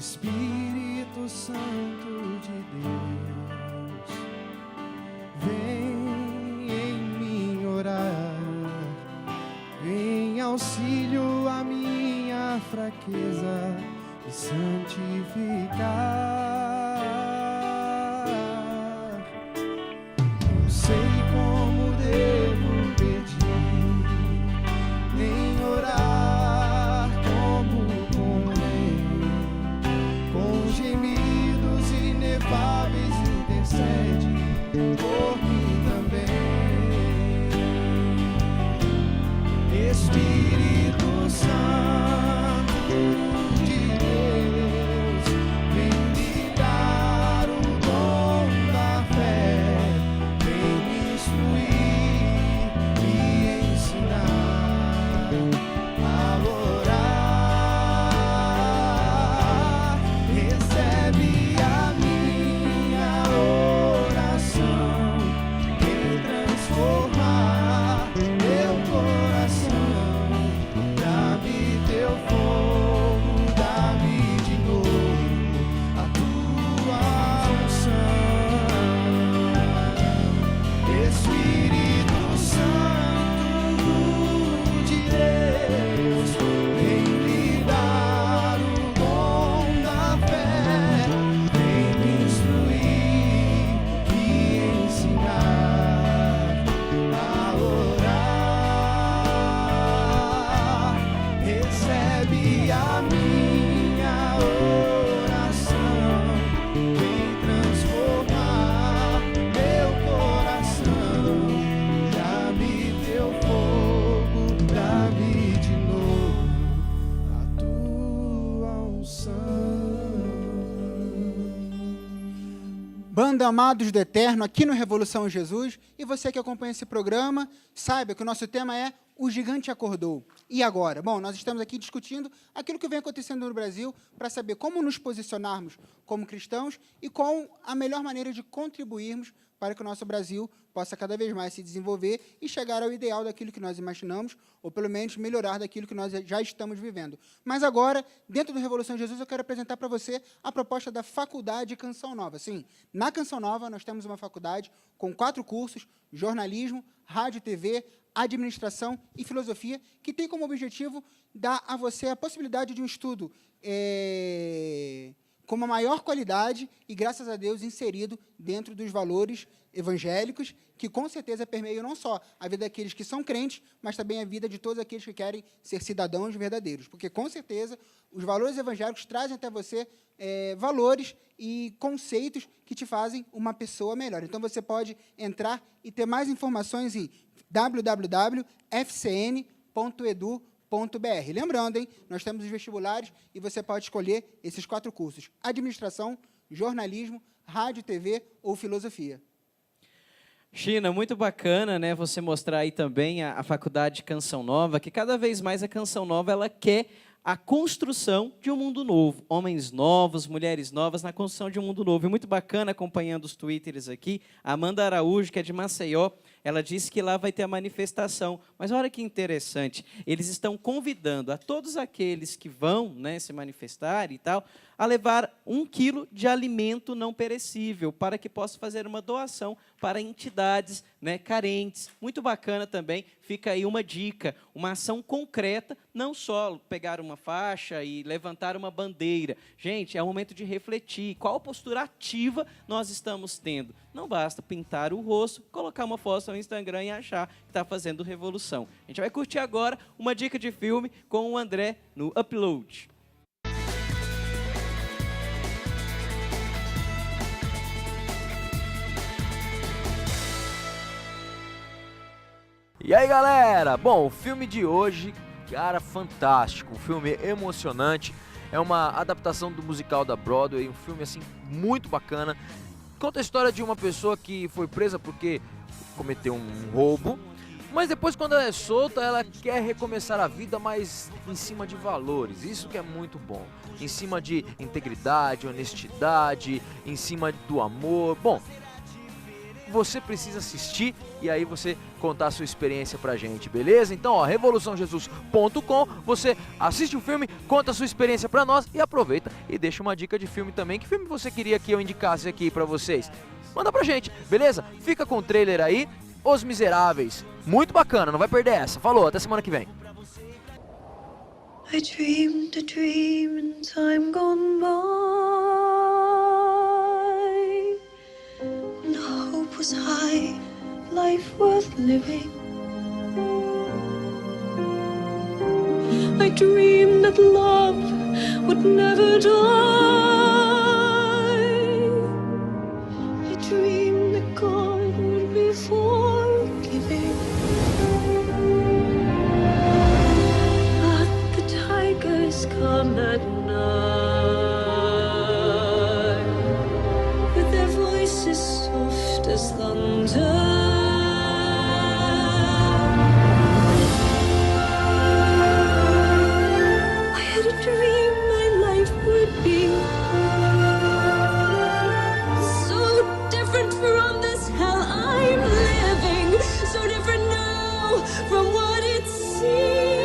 Espírito Santo de Deus, vem em mim orar, em auxílio à minha fraqueza e santificar. Não sei como devo pedir, nem orar como convém, com gemidos inefáveis intercede por mim também. Espírito Santo de Deus, vem me dar o dom da fé, vem me instruir e ensinar a orar. Recebe a minha oração, vem transformar meu coração. Dá-me teu fogo, dá-me de novo a tua unção. Espírito Santo de Deus, vem me dar o dom da fé, vem me instruir e ensinar a orar. Recebe a minha oração, vem transformar meu coração. Dá-me teu fogo, dá-me de novo a tua unção. Banda Amados do Eterno, aqui no Revolução Jesus. E você que acompanha esse programa, saiba que o nosso tema é O Gigante Acordou. E agora? Bom, nós estamos aqui discutindo aquilo que vem acontecendo no Brasil para saber como nos posicionarmos como cristãos e qual a melhor maneira de contribuirmos para que o nosso Brasil possa cada vez mais se desenvolver e chegar ao ideal daquilo que nós imaginamos, ou pelo menos melhorar daquilo que nós já estamos vivendo. Mas agora, dentro do Revolução Jesus, eu quero apresentar para você a proposta da Faculdade Canção Nova. Sim, na Canção Nova nós temos uma faculdade com 4 cursos: jornalismo, rádio e TV, administração e filosofia, que tem como objetivo dar a você a possibilidade de um estudo com uma maior qualidade e, graças a Deus, inserido dentro dos valores evangélicos, que com certeza permeiam não só a vida daqueles que são crentes, mas também a vida de todos aqueles que querem ser cidadãos verdadeiros. Porque, com certeza, os valores evangélicos trazem até você valores e conceitos que te fazem uma pessoa melhor. Então, você pode entrar e ter mais informações em www.fcn.edu.br. Lembrando, hein, nós temos os vestibulares e você pode escolher esses 4 cursos: administração, jornalismo, rádio, TV ou filosofia. China, muito bacana, né, você mostrar aí também a Faculdade Canção Nova, que cada vez mais a Canção Nova ela quer a construção de um mundo novo. Homens novos, mulheres novas na construção de um mundo novo. E muito bacana acompanhando os twitters aqui. A Amanda Araújo, que é de Maceió, ela disse que lá vai ter a manifestação. Mas olha que interessante, eles estão convidando a todos aqueles que vão, né, se manifestar e tal, a levar 1 quilo de alimento não perecível, para que possa fazer uma doação para entidades, né, carentes. Muito bacana também, fica aí uma dica, uma ação concreta, não só pegar uma faixa e levantar uma bandeira. Gente, é o momento de refletir, qual postura ativa nós estamos tendo. Não basta pintar o rosto, colocar uma foto no Instagram e achar que está fazendo revolução. A gente vai curtir agora uma dica de filme com o André no Upload. E aí, galera? Bom, o filme de hoje, cara, fantástico, um filme emocionante, é uma adaptação do musical da Broadway, um filme, assim, muito bacana. Conta a história de uma pessoa que foi presa porque cometeu um roubo, mas depois, quando ela é solta, ela quer recomeçar a vida, mas em cima de valores, isso que é muito bom, em cima de integridade, honestidade, em cima do amor. Bom, você precisa assistir e aí você contar a sua experiência pra gente, beleza? Então, ó, revoluçãojesus.com, você assiste o filme, conta a sua experiência pra nós e aproveita e deixa uma dica de filme também. Que filme você queria que eu indicasse aqui pra vocês? Manda pra gente, beleza? Fica com o trailer aí, Os Miseráveis. Muito bacana, não vai perder essa. Falou, até semana que vem. I dreamed a dream in time gone by, when hope was high, life worth living. I dreamed that love would never die. I dreamed that God would be forgiving. Come at night, with their voices soft as thunder. I had a dream my life would be so different from this hell I'm living, so different now from what it seems.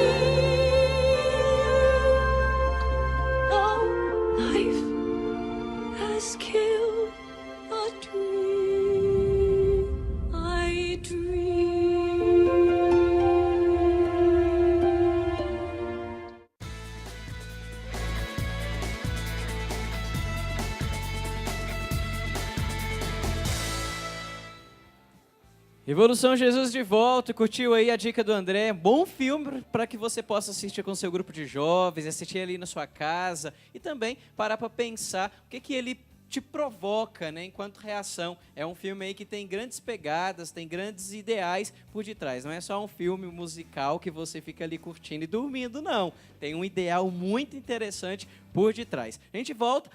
Revolução Jesus de volta, curtiu aí a dica do André? Bom filme para que você possa assistir com seu grupo de jovens, assistir ali na sua casa e também parar para pensar o que ele te provoca, né, enquanto reação. É um filme aí que tem grandes pegadas, tem grandes ideais por detrás. Não é só um filme musical que você fica ali curtindo e dormindo, não. Tem um ideal muito interessante por detrás. A gente volta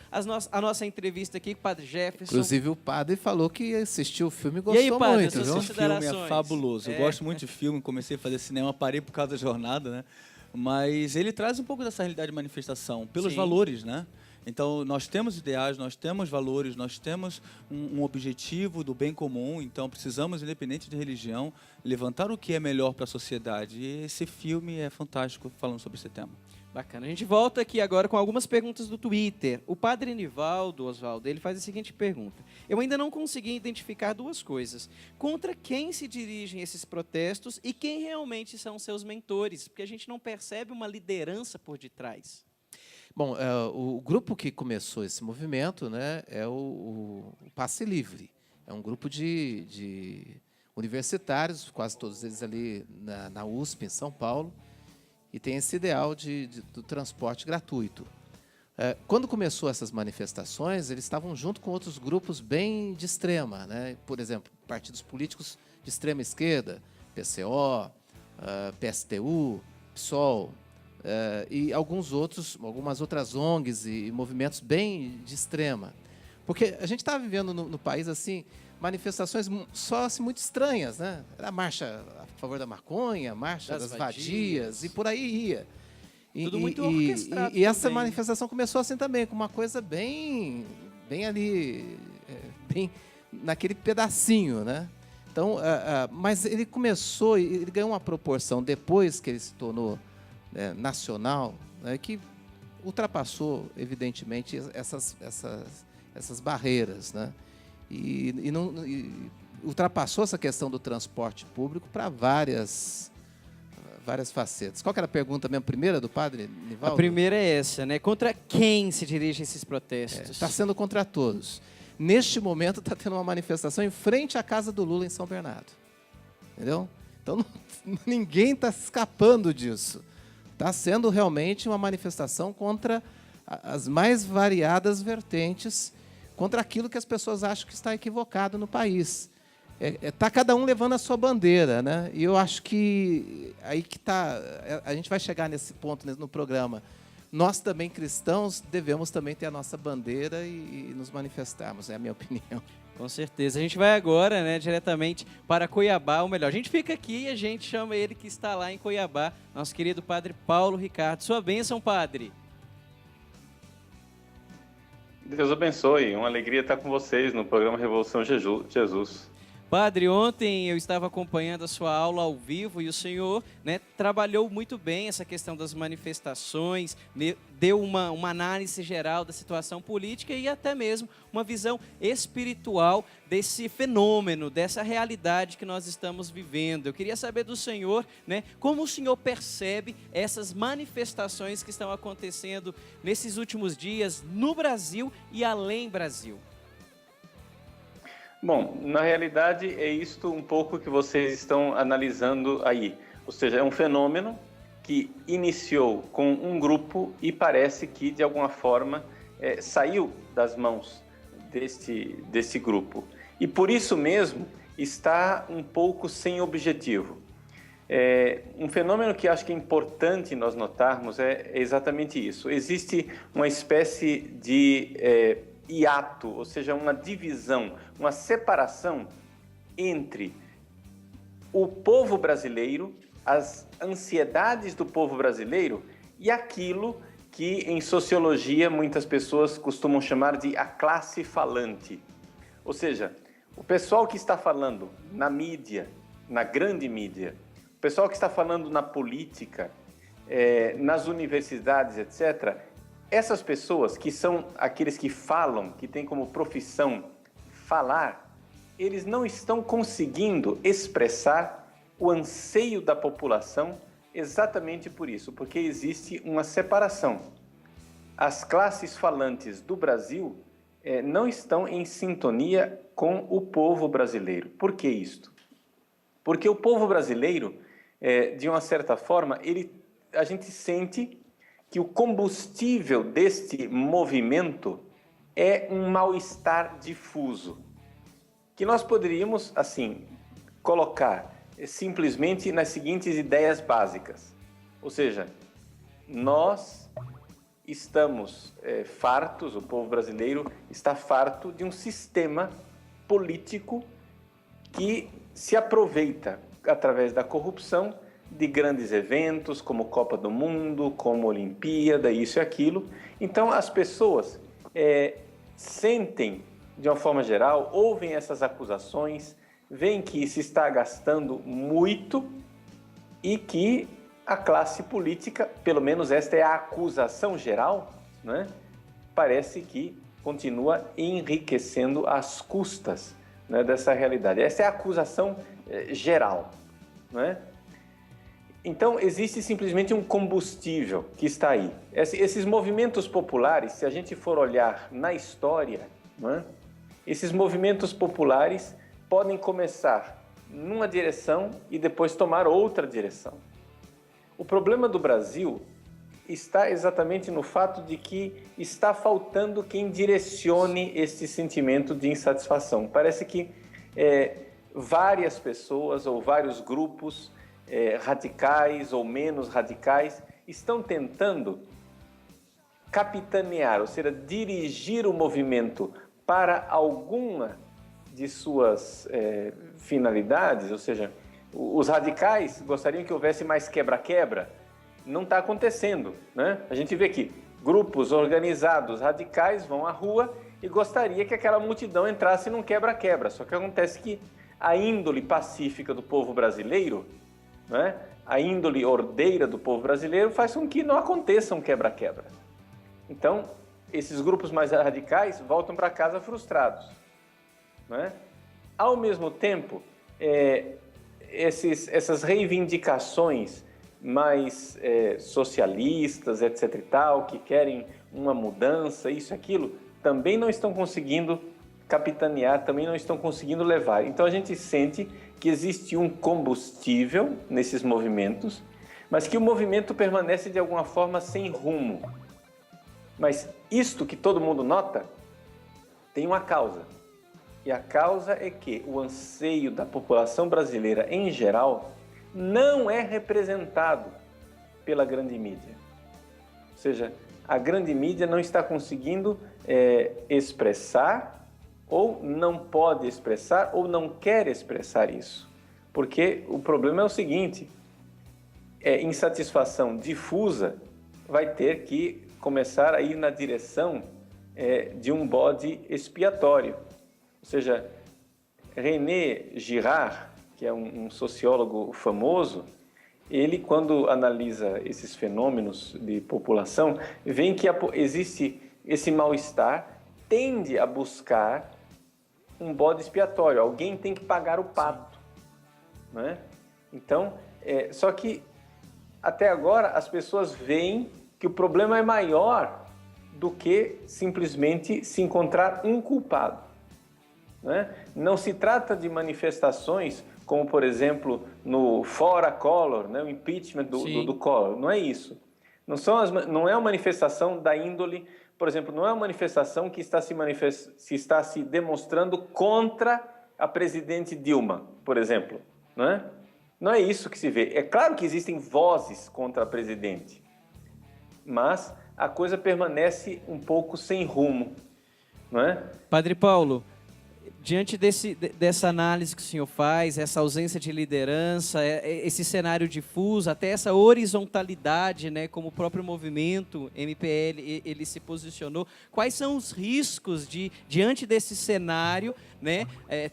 à nossa entrevista aqui com o Padre Jefferson. Inclusive o padre falou que assistiu o filme e gostou e aí, padre, muito. suas O filme é considerações? fabuloso. Eu gosto muito de filme, comecei a fazer cinema, parei por causa da jornada, né? Mas ele traz um pouco dessa realidade de manifestação, pelos Sim. valores, né? Então, nós temos ideais, nós temos valores, nós temos um objetivo do bem comum, então precisamos, independente de religião, levantar o que é melhor para a sociedade. E esse filme é fantástico falando sobre esse tema. Bacana. A gente volta aqui agora com algumas perguntas do Twitter. O padre Nivaldo Oswaldo, ele faz a seguinte pergunta. Eu ainda não consegui identificar duas coisas. Contra quem se dirigem esses protestos e quem realmente são seus mentores? Porque a gente não percebe uma liderança por detrás. Bom, o grupo que começou esse movimento, né, é o Passe Livre. É um grupo de universitários, quase todos eles ali na USP, em São Paulo, e tem esse ideal do transporte gratuito. Quando começou essas manifestações, eles estavam junto com outros grupos bem de extrema, né? Por exemplo, partidos políticos de extrema esquerda, PCO, PSTU, PSOL, e algumas outras ONGs e movimentos bem de extrema. Porque a gente está vivendo no país assim manifestações só assim, muito estranhas, né? Era a marcha a favor da maconha, marcha das vadias, e por aí ia. Tudo muito orquestrado e essa também. manifestação começou assim também, com uma coisa bem ali, bem naquele pedacinho, né? Então, mas ele começou, ele ganhou uma proporção depois que ele se tornou nacional, né, que ultrapassou, evidentemente, essas barreiras, né? E ultrapassou essa questão do transporte público para várias facetas. Qual que era a pergunta mesmo, primeira do padre Nivaldo? A primeira é essa, né? Contra quem se dirigem esses protestos? Está sendo contra todos. Neste momento está tendo uma manifestação em frente à casa do Lula em São Bernardo. Entendeu? Então ninguém está escapando disso. Está sendo realmente uma manifestação contra as mais variadas vertentes, contra aquilo que as pessoas acham que está equivocado no país. Está cada um levando a sua bandeira, né? E eu acho que aí que está. A gente vai chegar nesse ponto no programa. Nós também, cristãos, devemos também ter a nossa bandeira e nos manifestarmos, é a minha opinião. Com certeza. A gente vai agora, né, diretamente para Cuiabá, ou melhor, a gente fica aqui e a gente chama ele que está lá em Cuiabá, nosso querido padre Paulo Ricardo. Sua bênção, padre. Deus abençoe. Uma alegria estar com vocês no programa Revolução Jesus. Padre, ontem eu estava acompanhando a sua aula ao vivo e o senhor, né, trabalhou muito bem essa questão das manifestações, deu uma análise geral da situação política e até mesmo uma visão espiritual desse fenômeno, dessa realidade que nós estamos vivendo. Eu queria saber do senhor, né, como o senhor percebe essas manifestações que estão acontecendo nesses últimos dias no Brasil e além Brasil. Bom, na realidade é isto um pouco que vocês estão analisando aí. Ou seja, é um fenômeno que iniciou com um grupo e parece que, de alguma forma, saiu das mãos deste grupo. E por isso mesmo está um pouco sem objetivo. Um fenômeno que acho que é importante nós notarmos é exatamente isso. Existe uma espécie de hiato, ou seja, uma divisão, uma separação entre o povo brasileiro, as ansiedades do povo brasileiro e aquilo que em sociologia muitas pessoas costumam chamar de a classe falante. Ou seja, o pessoal que está falando na mídia, na grande mídia, o pessoal que está falando na política, nas universidades, etc., essas pessoas que são aqueles que falam, que têm como profissão falar, eles não estão conseguindo expressar o anseio da população exatamente por isso, porque existe uma separação. As classes falantes do Brasil não estão em sintonia com o povo brasileiro. Por que isto? Porque o povo brasileiro, de uma certa forma, a gente sente que o combustível deste movimento é um mal-estar difuso, que nós poderíamos, assim, colocar simplesmente nas seguintes ideias básicas. Ou seja, nós estamos fartos, o povo brasileiro está farto de um sistema político que se aproveita, através da corrupção, de grandes eventos como Copa do Mundo, como Olimpíada, isso e aquilo. Então as pessoas sentem, de uma forma geral, ouvem essas acusações, veem que se está gastando muito e que a classe política, pelo menos esta é a acusação geral, né, parece que continua enriquecendo às custas, né, dessa realidade. Essa é a acusação geral, né? Então, existe simplesmente um combustível que está aí. Esses movimentos populares, se a gente for olhar na história, né, esses movimentos populares podem começar numa direção e depois tomar outra direção. O problema do Brasil está exatamente no fato de que está faltando quem direcione esse sentimento de insatisfação. Parece que várias pessoas ou vários grupos radicais ou menos radicais estão tentando capitanear, ou seja, dirigir o movimento para alguma de suas finalidades, ou seja, os radicais gostariam que houvesse mais quebra-quebra. Não está acontecendo, né? A gente vê que grupos organizados radicais vão à rua e gostaria que aquela multidão entrasse num quebra-quebra. Só que acontece que a índole pacífica do povo brasileiro, né, a índole ordeira do povo brasileiro faz com que não aconteça um quebra-quebra. Então, esses grupos mais radicais voltam para casa frustrados, né? Ao mesmo tempo, essas reivindicações mais socialistas, etc. e tal, que querem uma mudança, isso e aquilo, também não estão conseguindo capitanear, também não estão conseguindo levar. Então a gente sente que existe um combustível nesses movimentos, mas que o movimento permanece de alguma forma sem rumo. Mas isto que todo mundo nota tem uma causa. E a causa é que o anseio da população brasileira em geral não é representado pela grande mídia. Ou seja, a grande mídia não está conseguindo expressar, ou não pode expressar, ou não quer expressar isso. Porque o problema é o seguinte, insatisfação difusa vai ter que começar a ir na direção de um bode expiatório. Ou seja, René Girard, que é um sociólogo famoso, ele, quando analisa esses fenômenos de população, vê que existe esse mal-estar, tende a buscar um bode expiatório. Alguém tem que pagar o pato, né? Então, só que até agora as pessoas veem que o problema é maior do que simplesmente se encontrar um culpado, né? Não se trata de manifestações como, por exemplo, no Fora Collor, né, o impeachment do Collor. Não é isso. Não é uma manifestação da índole, por exemplo, não é uma manifestação que está se demonstrando contra a presidente Dilma, por exemplo. Não é isso que se vê. É claro que existem vozes contra a presidente, mas a coisa permanece um pouco sem rumo, não é? Padre Paulo, diante dessa análise que o senhor faz, essa ausência de liderança, esse cenário difuso, até essa horizontalidade, né, como o próprio movimento MPL ele se posicionou, quais são os riscos diante desse cenário, né,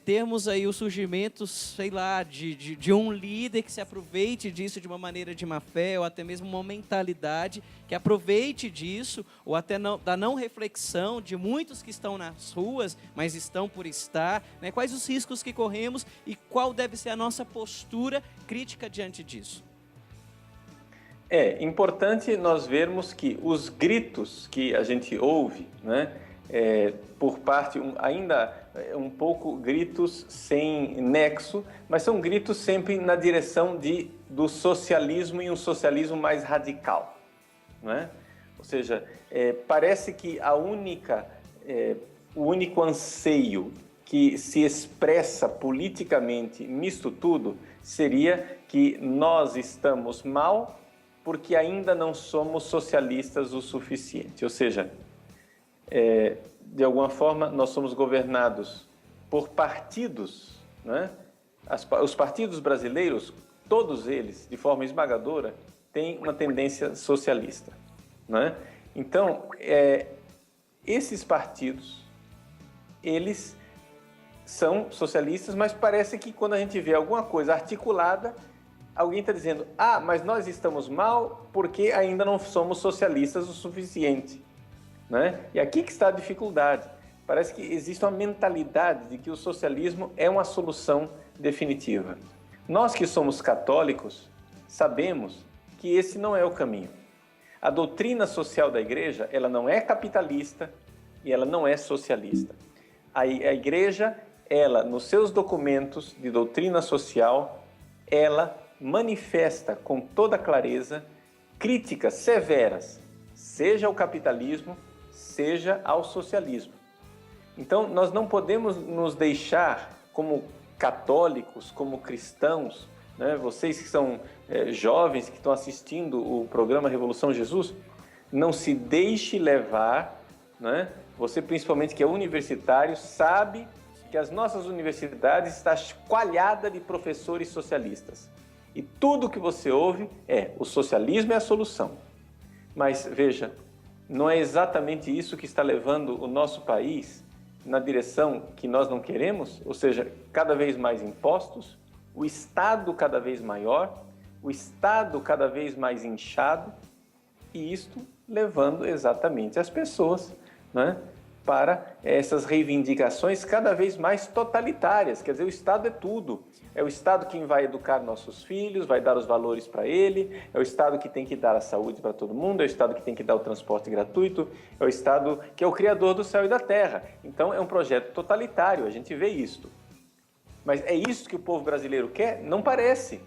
termos aí o surgimento, sei lá, de um líder que se aproveite disso de uma maneira de má fé, ou até mesmo uma mentalidade que aproveite disso, ou até da não reflexão de muitos que estão nas ruas, mas estão por estar, né? Quais os riscos que corremos e qual deve ser a nossa postura crítica diante disso? É importante nós vermos que os gritos que a gente ouve, né, por parte, ainda um pouco gritos sem nexo, mas são gritos sempre na direção do socialismo e um socialismo mais radical, né? Ou seja, parece que o único anseio que se expressa politicamente nisto tudo seria que nós estamos mal porque ainda não somos socialistas o suficiente. Ou seja, de alguma forma, nós somos governados por partidos, né? Os partidos brasileiros, todos eles, de forma esmagadora, têm uma tendência socialista, né? Então, esses partidos, eles são socialistas, mas parece que quando a gente vê alguma coisa articulada, alguém está dizendo, mas nós estamos mal porque ainda não somos socialistas o suficiente, né? E aqui que está a dificuldade. Parece que existe uma mentalidade de que o socialismo é uma solução definitiva. Nós que somos católicos sabemos que esse não é o caminho. A doutrina social da Igreja, ela não é capitalista e ela não é socialista. A Igreja, ela, nos seus documentos de doutrina social, ela manifesta com toda clareza críticas severas, seja ao capitalismo, seja ao socialismo. Então, nós não podemos nos deixar, como católicos, como cristãos, né? Vocês que são jovens, que estão assistindo o programa Revolução Jesus, não se deixe levar, né? Você, principalmente que é universitário, sabe que as nossas universidades estão coalhadas de professores socialistas. E tudo que você ouve o socialismo é a solução. Mas, veja, não é exatamente isso que está levando o nosso país na direção que nós não queremos? Ou seja, cada vez mais impostos, o Estado cada vez maior, o Estado cada vez mais inchado, e isto levando exatamente as pessoas, né, para essas reivindicações cada vez mais totalitárias. Quer dizer, o Estado é tudo. É o Estado quem vai educar nossos filhos, vai dar os valores para ele, é o Estado que tem que dar a saúde para todo mundo, é o Estado que tem que dar o transporte gratuito, é o Estado que é o criador do céu e da terra. Então, é um projeto totalitário, a gente vê isto. Mas é isso que o povo brasileiro quer? Não parece.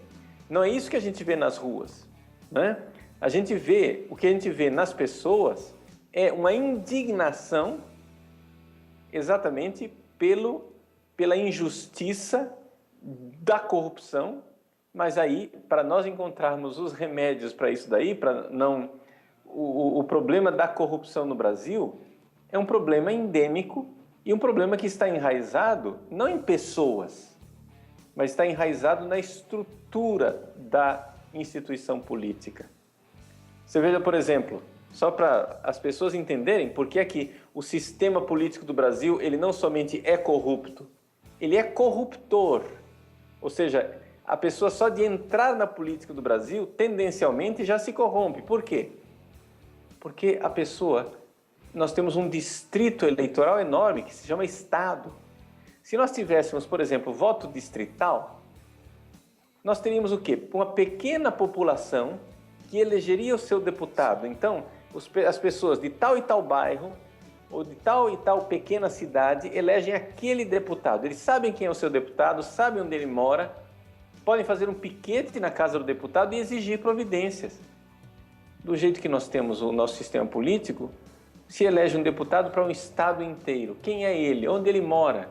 Não é isso que a gente vê nas ruas, né? O que a gente vê nas pessoas é uma indignação exatamente pela injustiça da corrupção, mas aí, para nós encontrarmos os remédios para isso daí, o problema da corrupção no Brasil é um problema endêmico e um problema que está enraizado não em pessoas, mas está enraizado na estrutura da instituição política. Você veja, por exemplo, só para as pessoas entenderem por que é que o sistema político do Brasil ele não somente é corrupto, ele é corruptor. Ou seja, a pessoa só de entrar na política do Brasil, tendencialmente já se corrompe. Por quê? Porque a pessoa... Nós temos um distrito eleitoral enorme que se chama Estado. Se nós tivéssemos, por exemplo, voto distrital, nós teríamos o quê? Uma pequena população que elegeria o seu deputado. Então, as pessoas de tal e tal bairro ou de tal e tal pequena cidade elegem aquele deputado. Eles sabem quem é o seu deputado, sabem onde ele mora, podem fazer um piquete na casa do deputado e exigir providências. Do jeito que nós temos o nosso sistema político, se elege um deputado para um estado inteiro. Quem é ele? Onde ele mora?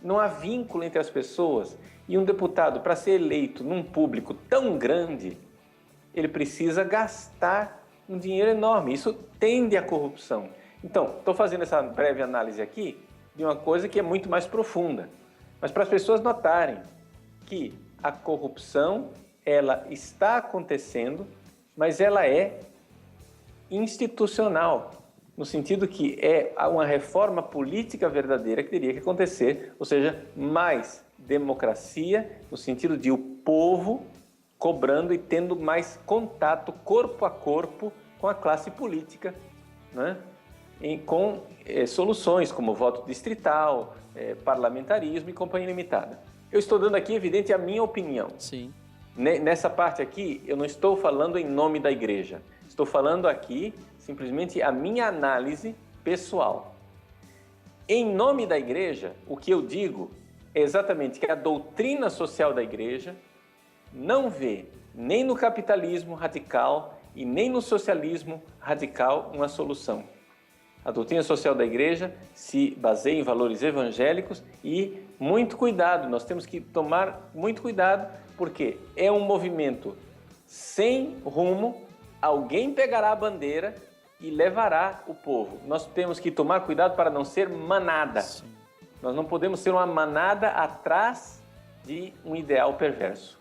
Não há vínculo entre as pessoas. E um deputado, para ser eleito num público tão grande, ele precisa gastar um dinheiro enorme. Isso tende à corrupção. Então, estou fazendo essa breve análise aqui de uma coisa que é muito mais profunda. Mas para as pessoas notarem que a corrupção, ela está acontecendo, mas ela é institucional, no sentido que é uma reforma política verdadeira que teria que acontecer, ou seja, mais democracia, no sentido de o povo cobrando e tendo mais contato corpo a corpo com a classe política, né? Com soluções como voto distrital, parlamentarismo e companhia limitada. Eu estou dando aqui, evidente, a minha opinião. Sim. Nessa parte aqui, eu não estou falando em nome da igreja. Estou falando aqui simplesmente a minha análise pessoal. Em nome da igreja, o que eu digo é exatamente que a doutrina social da igreja não vê nem no capitalismo radical e nem no socialismo radical uma solução. A doutrina social da igreja se baseia em valores evangélicos e muito cuidado, nós temos que tomar muito cuidado, porque é um movimento sem rumo, alguém pegará a bandeira e levará o povo. Nós temos que tomar cuidado para não ser manada. Sim. Nós não podemos ser uma manada atrás de um ideal perverso.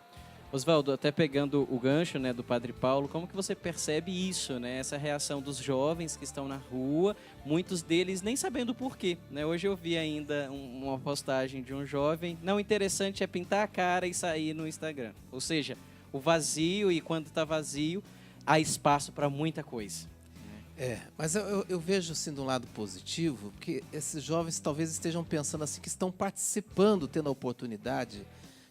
Oswaldo, até pegando o gancho, né, do Padre Paulo, como que você percebe isso, né, essa reação dos jovens que estão na rua, muitos deles nem sabendo o porquê, né? Hoje eu vi ainda uma postagem de um jovem, não, interessante é pintar a cara e sair no Instagram. Ou seja, o vazio, e quando está vazio, há espaço para muita coisa. Mas eu vejo assim de um lado positivo, porque esses jovens talvez estejam pensando assim que estão participando, tendo a oportunidade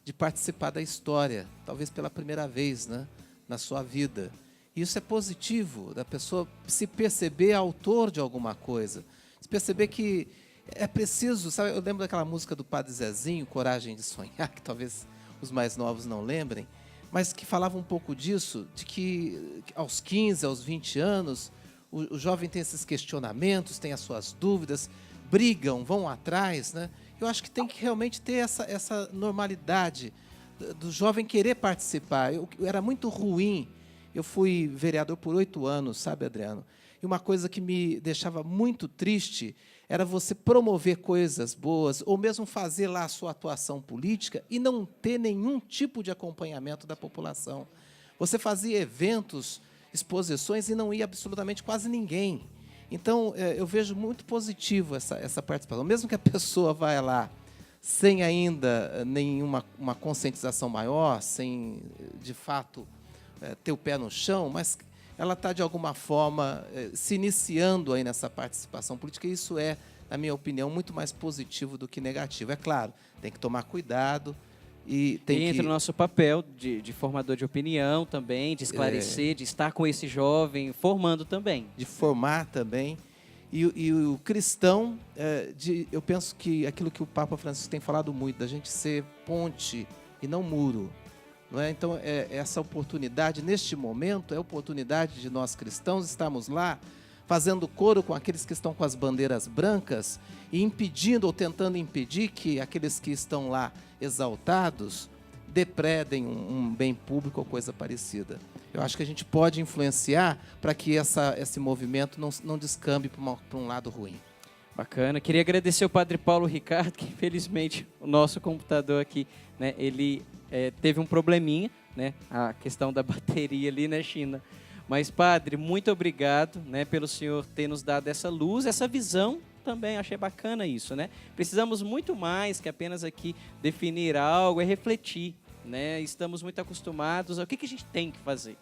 de participar da história, talvez pela primeira vez, né, na sua vida. E isso é positivo, da pessoa se perceber autor de alguma coisa, se perceber que é preciso, sabe, eu lembro daquela música do Padre Zezinho, Coragem de Sonhar, que talvez os mais novos não lembrem, mas que falava um pouco disso, de que aos 15, aos 20 anos, o jovem tem esses questionamentos, tem as suas dúvidas, brigam, vão atrás, né? Eu acho que tem que realmente ter essa normalidade do jovem querer participar. Eu era muito ruim. Eu fui vereador por 8 anos, sabe, Adriano? E uma coisa que me deixava muito triste era você promover coisas boas, ou mesmo fazer lá a sua atuação política e não ter nenhum tipo de acompanhamento da população. Você fazia eventos, exposições e não ia absolutamente quase ninguém. Então, eu vejo muito positivo essa participação. Mesmo que a pessoa vá lá sem ainda nenhuma uma conscientização maior, sem, de fato, ter o pé no chão, mas ela está, de alguma forma, se iniciando aí nessa participação política. E isso é, na minha opinião, muito mais positivo do que negativo. É claro, tem que tomar cuidado. E entra o nosso papel de formador de opinião também, de esclarecer, de estar com esse jovem, formando também. De formar também. E o cristão, eu penso que aquilo que o Papa Francisco tem falado muito, da gente ser ponte e não muro. Não é? Então, essa oportunidade, neste momento, é a oportunidade de nós cristãos estarmos lá, fazendo coro com aqueles que estão com as bandeiras brancas e impedindo ou tentando impedir que aqueles que estão lá exaltados depredem um bem público ou coisa parecida. Eu acho que a gente pode influenciar para que esse movimento não descambe para um lado ruim. Bacana. Queria agradecer ao Padre Paulo Ricardo, que infelizmente o nosso computador aqui, né, ele teve um probleminha, né, a questão da bateria ali, né, China? Mas, Padre, muito obrigado, né, pelo senhor ter nos dado essa luz, essa visão também, achei bacana isso, né? Precisamos muito mais que apenas aqui definir algo, é refletir, né? Estamos muito acostumados ao que a gente tem que fazer.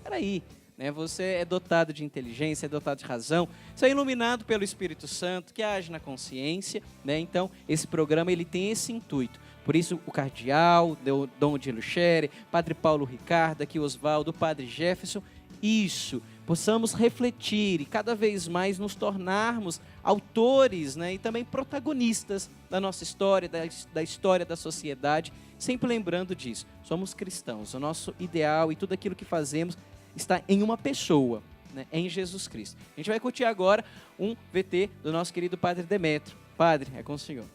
Peraí, né? Você é dotado de inteligência, é dotado de razão, você é iluminado pelo Espírito Santo, que age na consciência, né? Então, esse programa ele tem esse intuito. Por isso, o cardeal, Dom Odilo Chere, Padre Paulo Ricardo, aqui Oswaldo, Padre Jefferson, isso, possamos refletir e cada vez mais nos tornarmos autores, né, e também protagonistas da nossa história, da história da sociedade, sempre lembrando disso. Somos cristãos, o nosso ideal e tudo aquilo que fazemos está em uma pessoa, né, em Jesus Cristo. A gente vai curtir agora um VT do nosso querido Padre Demétrio. Padre, é com o senhor.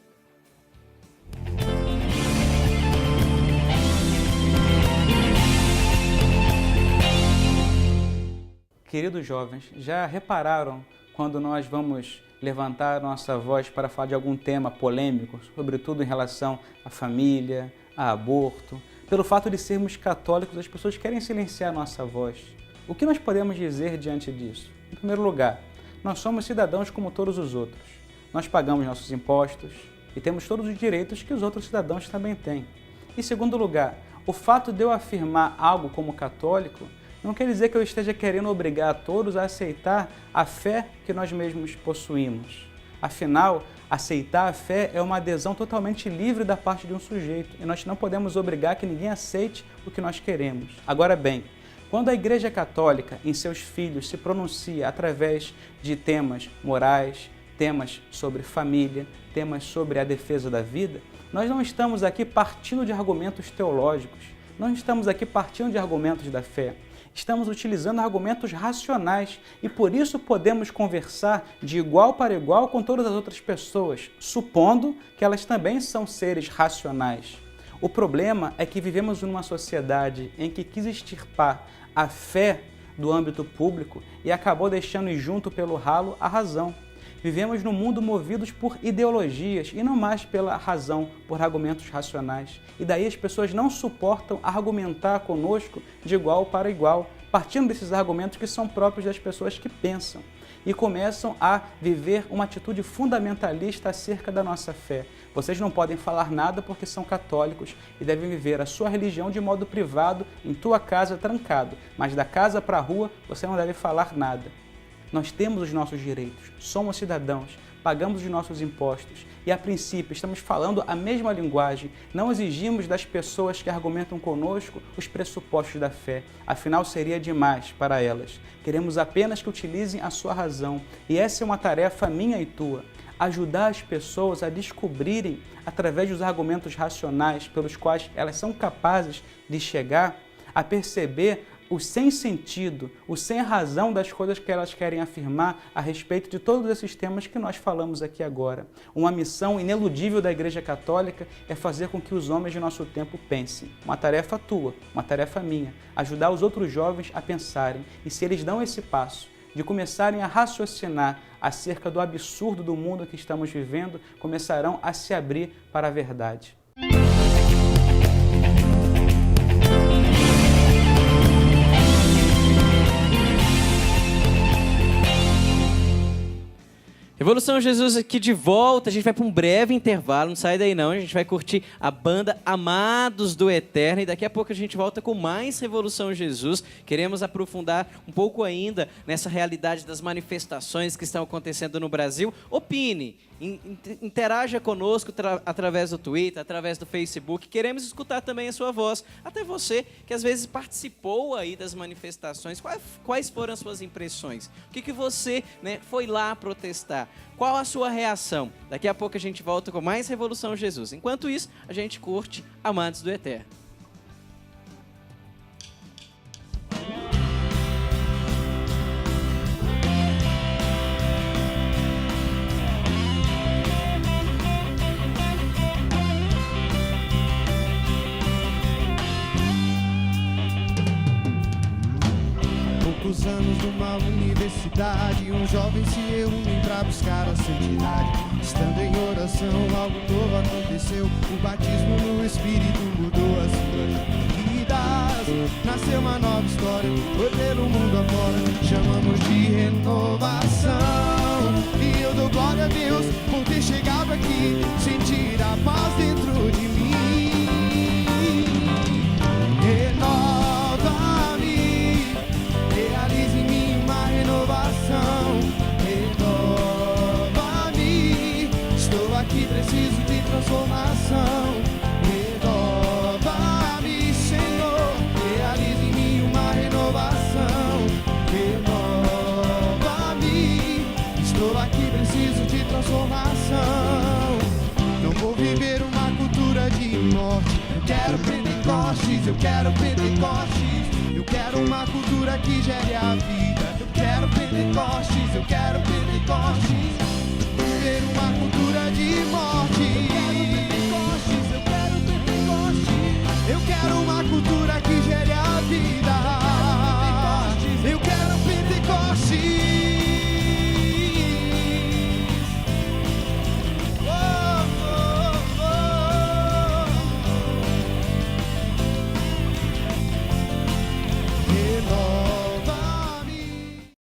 Queridos jovens, já repararam quando nós vamos levantar nossa voz para falar de algum tema polêmico, sobretudo em relação à família, a aborto? Pelo fato de sermos católicos, as pessoas querem silenciar nossa voz. O que nós podemos dizer diante disso? Em primeiro lugar, nós somos cidadãos como todos os outros. Nós pagamos nossos impostos e temos todos os direitos que os outros cidadãos também têm. Em segundo lugar, o fato de eu afirmar algo como católico não quer dizer que eu esteja querendo obrigar a todos a aceitar a fé que nós mesmos possuímos. Afinal, aceitar a fé é uma adesão totalmente livre da parte de um sujeito e nós não podemos obrigar que ninguém aceite o que nós queremos. Agora bem, quando a Igreja Católica em seus filhos se pronuncia através de temas morais, temas sobre família, temas sobre a defesa da vida, nós não estamos aqui partindo de argumentos teológicos, não estamos aqui partindo de argumentos da fé. Estamos utilizando argumentos racionais e por isso podemos conversar de igual para igual com todas as outras pessoas, supondo que elas também são seres racionais. O problema é que vivemos numa sociedade em que quis extirpar a fé do âmbito público e acabou deixando ir junto pelo ralo a razão. Vivemos num mundo movidos por ideologias e não mais pela razão, por argumentos racionais. E daí as pessoas não suportam argumentar conosco de igual para igual, partindo desses argumentos que são próprios das pessoas que pensam. E começam a viver uma atitude fundamentalista acerca da nossa fé. Vocês não podem falar nada porque são católicos e devem viver a sua religião de modo privado, em tua casa trancado, mas da casa para a rua você não deve falar nada. Nós temos os nossos direitos, somos cidadãos, pagamos os nossos impostos e, a princípio, estamos falando a mesma linguagem. Não exigimos das pessoas que argumentam conosco os pressupostos da fé, afinal seria demais para elas. Queremos apenas que utilizem a sua razão e essa é uma tarefa minha e tua. Ajudar as pessoas a descobrirem, através dos argumentos racionais pelos quais elas são capazes de chegar, a perceber o sem sentido, o sem razão das coisas que elas querem afirmar a respeito de todos esses temas que nós falamos aqui agora. Uma missão ineludível da Igreja Católica é fazer com que os homens de nosso tempo pensem. Uma tarefa tua, uma tarefa minha, ajudar os outros jovens a pensarem. E se eles dão esse passo de começarem a raciocinar acerca do absurdo do mundo que estamos vivendo, começarão a se abrir para a verdade. Revolução Jesus aqui de volta, a gente vai para um breve intervalo, não sai daí não, a gente vai curtir a banda Amados do Eterno e daqui a pouco a gente volta com mais Revolução Jesus. Queremos aprofundar um pouco ainda nessa realidade das manifestações que estão acontecendo no Brasil. Opine, interaja conosco através do Twitter, através do Facebook, queremos escutar também a sua voz, até você que às vezes participou aí das manifestações, quais foram as suas impressões? O que você, né, foi lá protestar? Qual a sua reação? Daqui a pouco a gente volta com mais Revolução Jesus. Enquanto isso, a gente curte Amados do Eterno. Poucos anos numa universidade, uns jovens se reúnem pra buscar a santidade. Estando em oração, algo novo aconteceu. O batismo no Espírito mudou as vidas. Nasceu uma nova história, foi pelo mundo afora. Chamamos de renovação. E eu dou glória a Deus preciso de transformação. Não vou viver uma cultura de morte. Eu quero Pentecostes, eu quero Pentecostes. Eu quero uma cultura que gere a vida. Eu quero Pentecostes, eu quero Pentecostes.